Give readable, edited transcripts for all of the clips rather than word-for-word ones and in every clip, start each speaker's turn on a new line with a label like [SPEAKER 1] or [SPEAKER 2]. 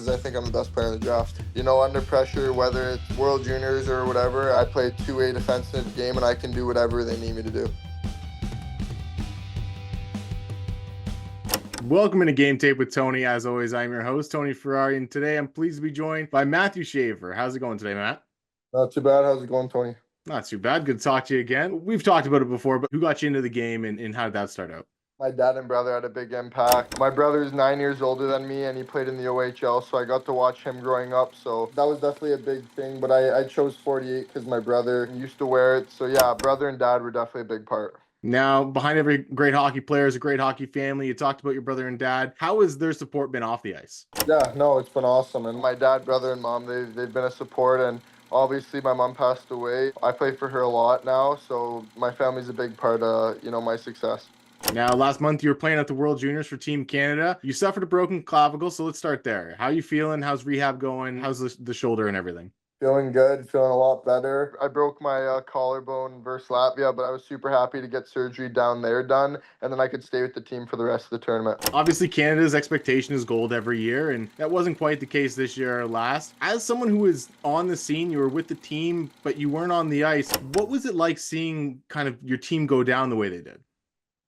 [SPEAKER 1] because I think I'm the best player in the draft. You know, under pressure, whether it's World Juniors or whatever, I play two-way defense in the game, and I can do whatever they need me to do.
[SPEAKER 2] Welcome into Game Tape with Tony. As always, I'm your host, Tony Ferrari, and today I'm pleased to be joined by Matthew Schaefer. How's it going today, Matt?
[SPEAKER 1] Not too bad. How's it going, Tony?
[SPEAKER 2] Not too bad. Good to talk to you again. We've talked about it before, but who got you into the game and how did that start out?
[SPEAKER 1] My dad and brother had a big impact. My brother is 9 years older than me, and he played in the OHL, so I got to watch him growing up. So that was definitely a big thing, but I chose 48 because my brother used to wear it. So yeah, brother and dad were definitely a big part.
[SPEAKER 2] Now, behind every great hockey player is a great hockey family. You talked about your brother and dad. How has their support been off the ice?
[SPEAKER 1] Yeah, no, it's been awesome. And my dad, brother, and mom, they've been a support. And obviously, my mom passed away. I play for her a lot now, so my family's a big part of, my success.
[SPEAKER 2] Now, last month you were playing at the World Juniors for Team Canada. You suffered a broken clavicle, so let's start there. How are you feeling? How's rehab going? How's the shoulder and everything?
[SPEAKER 1] Feeling good, feeling a lot better. I broke my collarbone versus Latvia, but I was super happy to get surgery down there done, and then I could stay with the team for the rest of the tournament.
[SPEAKER 2] Obviously, Canada's expectation is gold every year, and that wasn't quite the case this year or last. As someone who was on the scene, you were with the team, but you weren't on the ice. What was it like seeing kind of your team go down the way they did?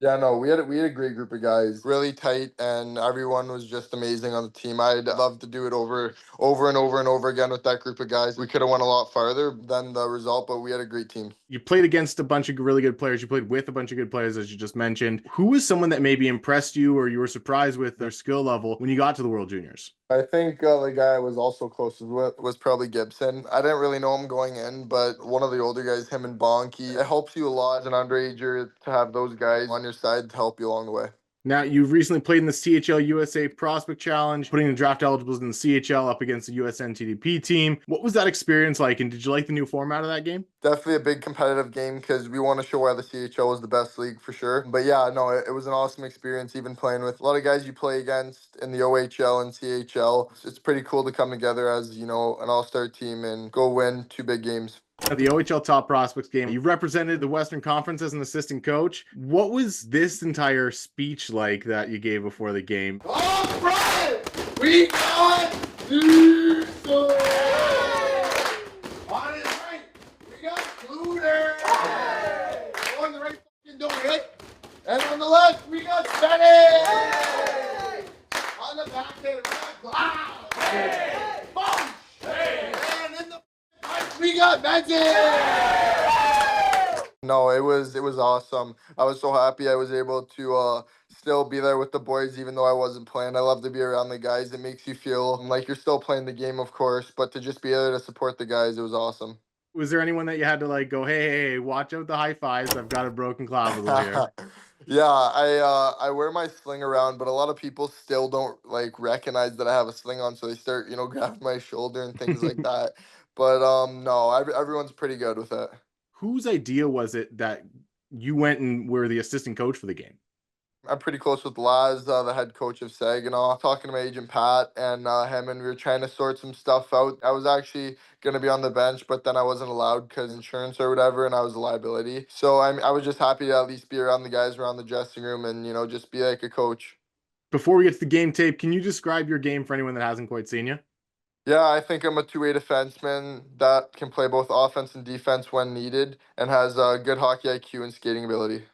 [SPEAKER 1] Yeah, no, we had a great group of guys, really tight, and everyone was just amazing on the team. I'd love to do it over and over again with that group of guys. We could have went a lot farther than the result, but we had a great team.
[SPEAKER 2] You played against a bunch of really good players. You played with a bunch of good players, as you just mentioned. Who was someone that maybe impressed you or you were surprised with their skill level when you got to the World Juniors?
[SPEAKER 1] I think the guy I was also closest with was probably Gibson. I didn't really know him going in, but one of the older guys, him and Bonky, it helps you a lot as an underager to have those guys on your side to help you along the way.
[SPEAKER 2] Now, you've recently played in the CHL USA Prospect Challenge, putting the draft eligibles in the CHL up against the US NTDP team. What was that experience like, and did you like the new format of that game?
[SPEAKER 1] Definitely a big competitive game because we want to show why the CHL is the best league for sure. But yeah, no, it was an awesome experience, even playing with a lot of guys you play against in the OHL and CHL. It's pretty cool to come together as, an all-star team and go win two big games.
[SPEAKER 2] At the OHL Top Prospects game, you represented the Western Conference as an assistant coach. What was this entire speech like that you gave before the game?
[SPEAKER 1] All right, we got Lucer. On his right, we got Kluter. On the right, don't hit. And on the left, we got Benny. On the back end, we got Cloud. Boom. And in the we got Benson! No, it was awesome. I was so happy I was able to still be there with the boys even though I wasn't playing. I love to be around the guys. It makes you feel like you're still playing the game, of course, but to just be there to support the guys, it was awesome.
[SPEAKER 2] Was there anyone that you had to go, hey, watch out the high fives. I've got a broken clavicle here.
[SPEAKER 1] Yeah, I wear my sling around, but a lot of people still don't recognize that I have a sling on, so they start, grabbing my shoulder and things like that. But no, everyone's pretty good with it.
[SPEAKER 2] Whose idea was it that you went and were the assistant coach for the game?
[SPEAKER 1] I'm pretty close with Laz, the head coach of Saginaw, talking to my agent Pat and him, and we were trying to sort some stuff out. I was actually going to be on the bench, but then I wasn't allowed because insurance or whatever, and I was a liability. So I was just happy to at least be around the guys around the dressing room and, just be like a coach.
[SPEAKER 2] Before we get to the game tape, can you describe your game for anyone that hasn't quite seen you?
[SPEAKER 1] Yeah, I think I'm a two-way defenseman that can play both offense and defense when needed and has good hockey IQ and skating ability.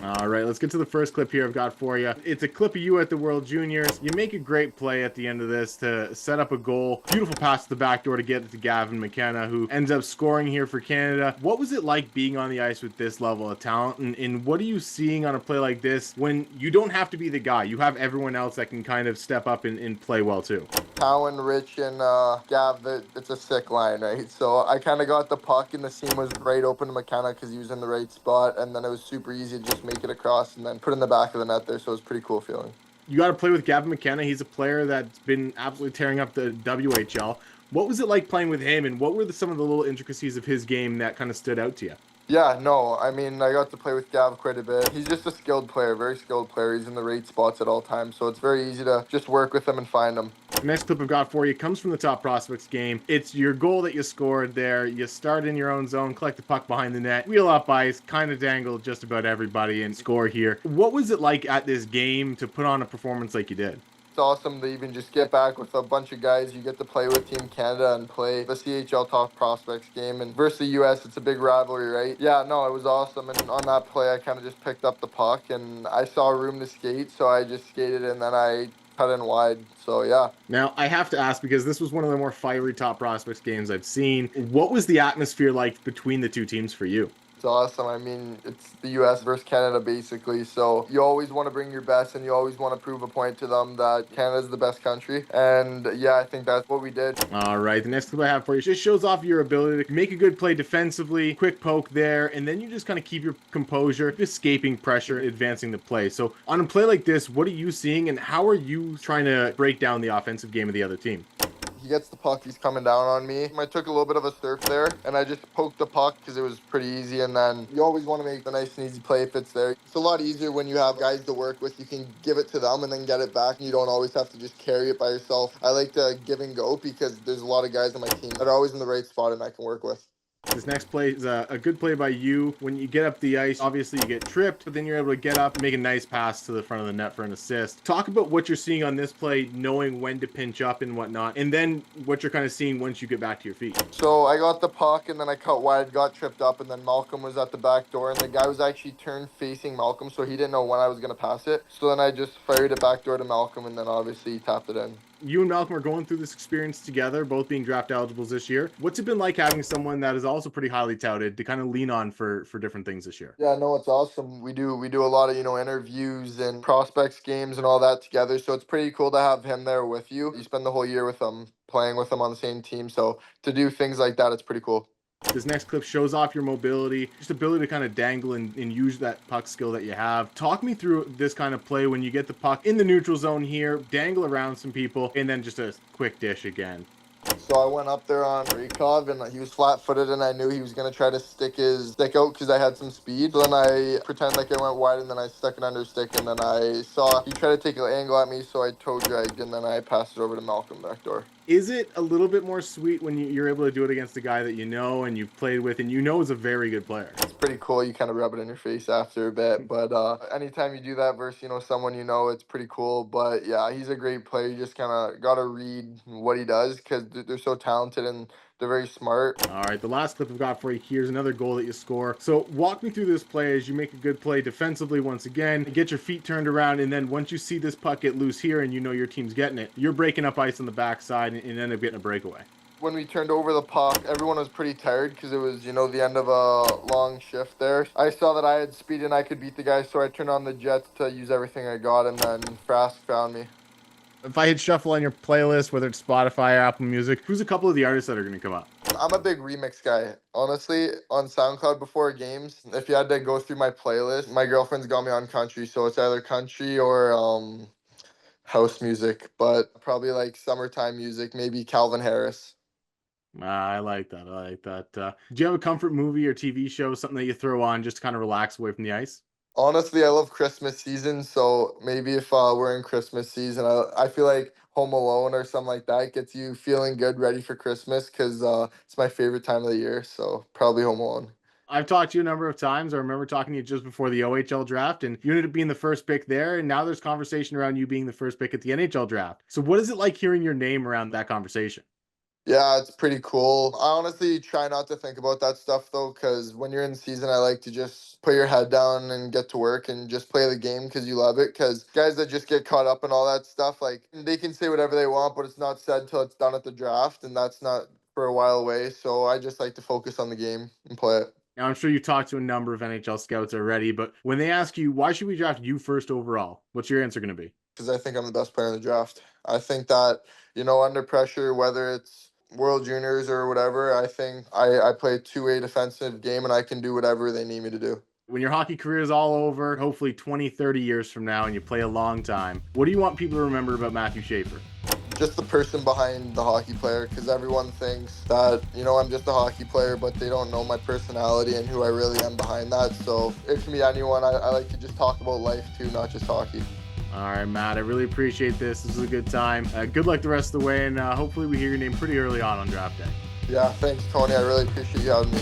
[SPEAKER 2] All right, let's get to the first clip here I've got for you. It's a clip of you at the World Juniors. You make a great play at the end of this to set up a goal. Beautiful pass to the back door to get it to Gavin McKenna, who ends up scoring here for Canada. What was it like being on the ice with this level of talent? And what are you seeing on a play like this when you don't have to be the guy? You have everyone else that can kind of step up and play well too.
[SPEAKER 1] Cowan, Rich, and Gav, it's a sick line, right? So I kind of got the puck, and the seam was right open to McKenna because he was in the right spot, and then it was super easy to just make it across and then put in the back of the net there, so it was a pretty cool feeling.
[SPEAKER 2] You got to play with Gavin McKenna. He's a player that's been absolutely tearing up the WHL. What was it like playing with him, and what were some of the little intricacies of his game that kind of stood out to you?
[SPEAKER 1] Yeah, no, I mean, I got to play with Gav quite a bit. He's just a skilled player, very skilled player. He's in the right spots at all times, so it's very easy to just work with him and find him.
[SPEAKER 2] The next clip I've got for you comes from the Top Prospects game. It's your goal that you scored there. You start in your own zone, collect the puck behind the net, wheel up ice, kind of dangle just about everybody and score here. What was it like at this game to put on a performance like you did?
[SPEAKER 1] It's awesome to even just get back with a bunch of guys you get to play with Team Canada and play the CHL Top Prospects game. And versus the US, it's a big rivalry, right? Yeah, no, it was awesome. And on that play, I kind of just picked up the puck and I saw room to skate, so I just skated and then I cut in wide. So yeah.
[SPEAKER 2] Now, I have to ask, because this was one of the more fiery Top Prospects games I've seen, what was the atmosphere like between the two teams for you?
[SPEAKER 1] It's awesome. I mean, it's the US versus Canada basically. So you always want to bring your best and you always want to prove a point to them that Canada's the best country. And yeah, I think that's what we did.
[SPEAKER 2] All right, the next clip I have for you just shows off your ability to make a good play defensively, quick poke there, and then you just kind of keep your composure, escaping pressure, advancing the play. So on a play like this, what are you seeing and how are you trying to break down the offensive game of the other team?
[SPEAKER 1] He gets the puck, he's coming down on me. I took a little bit of a surf there, and I just poked the puck because it was pretty easy, and then you always want to make the nice and easy play if it's there. It's a lot easier when you have guys to work with. You can give it to them and then get it back, and you don't always have to just carry it by yourself. I like to give and go because there's a lot of guys on my team that are always in the right spot and I can work with.
[SPEAKER 2] This next play is a good play by you. When you get up the ice, obviously you get tripped, but then you're able to get up and make a nice pass to the front of the net for an assist. Talk about what you're seeing on this play, knowing when to pinch up and whatnot, and then what you're kind of seeing once you get back to your feet.
[SPEAKER 1] So I got the puck and then I cut wide, got tripped up, and then Malcolm was at the back door, and the guy was actually turned facing Malcolm, so he didn't know when I was going to pass it. So then I just fired it back door to Malcolm, and then obviously he tapped it in.
[SPEAKER 2] You and Malcolm are going through this experience together, both being draft eligibles this year. What's it been like having someone that is also pretty highly touted to kind of lean on for different things this year?
[SPEAKER 1] Yeah, no, it's awesome. We do a lot of, interviews and prospects games and all that together. So it's pretty cool to have him there with you. You spend the whole year with him, playing with him on the same team. So to do things like that, it's pretty cool.
[SPEAKER 2] This next clip shows off your mobility, just ability to kind of dangle and use that puck skill that you have. Talk me through this kind of play when you get the puck in the neutral zone here, dangle around some people, and then just a quick dish again.
[SPEAKER 1] So I went up there on Rykov, and he was flat-footed, and I knew he was going to try to stick his stick out because I had some speed. So then I pretended like I went wide, and then I stuck it under stick, and then I saw he tried to take an angle at me, so I toe dragged, and then I passed it over to Malcolm back door.
[SPEAKER 2] Is it a little bit more sweet when you're able to do it against a guy that you know and you've played with and you know is a very good player?
[SPEAKER 1] It's pretty cool. You kind of rub it in your face after a bit, but anytime you do that versus someone it's pretty cool. But yeah, he's a great player. You just kind of gotta read what he does because they're so talented and they're very smart.
[SPEAKER 2] All right, the last clip I've got for you here is another goal that you score. So walk me through this play as you make a good play defensively once again, get your feet turned around, and then once you see this puck get loose here and you know your team's getting it, you're breaking up ice on the backside and end up getting a breakaway.
[SPEAKER 1] When we turned over the puck, everyone was pretty tired because it was, the end of a long shift there. I saw that I had speed and I could beat the guy, so I turned on the jets to use everything I got, and then Frask found me.
[SPEAKER 2] If I hit shuffle on your playlist, whether it's Spotify or Apple Music, who's a couple of the artists that are going to come up?
[SPEAKER 1] I'm a big remix guy. Honestly, on SoundCloud before games, if you had to go through my playlist, my girlfriend's got me on country, so it's either country or house music, but probably like summertime music, maybe Calvin Harris.
[SPEAKER 2] I like that. Do you have a comfort movie or TV show, something that you throw on just to kind of relax away from the ice?
[SPEAKER 1] Honestly, I love Christmas season, so maybe if we're in Christmas season, I feel like Home Alone or something like that gets you feeling good, ready for Christmas, because it's my favorite time of the year, so probably Home Alone.
[SPEAKER 2] I've talked to you a number of times. I remember talking to you just before the OHL draft, and you ended up being the first pick there, and now there's conversation around you being the first pick at the NHL draft. So what is it like hearing your name around that conversation?
[SPEAKER 1] Yeah, it's pretty cool. I honestly try not to think about that stuff though, because when you're in season, I like to just put your head down and get to work and just play the game because you love it. Because guys that just get caught up in all that stuff, like they can say whatever they want, but it's not said till it's done at the draft, and that's not for a while away. So I just like to focus on the game and play it.
[SPEAKER 2] Now, I'm sure you talked to a number of NHL scouts already, but when they ask you, why should we draft you first overall? What's your answer going to be?
[SPEAKER 1] Because I think I'm the best player in the draft. I think that, under pressure, whether it's World Juniors or whatever, I think I play a two-way defensive game and I can do whatever they need me to do.
[SPEAKER 2] When your hockey career is all over, hopefully 20, 30 years from now, and you play a long time, what do you want people to remember about Matthew Schaefer?
[SPEAKER 1] just the person behind the hockey player, because everyone thinks that, you know, I'm just a hockey player, but they don't know my personality and who I really am behind that. So it can be anyone. I like to just talk about life too, not just hockey.
[SPEAKER 2] All right, Matt, I really appreciate this. This was a good time. Good luck the rest of the way, and hopefully we hear your name pretty early on draft day.
[SPEAKER 1] Yeah, thanks, Tony. I really appreciate you having me.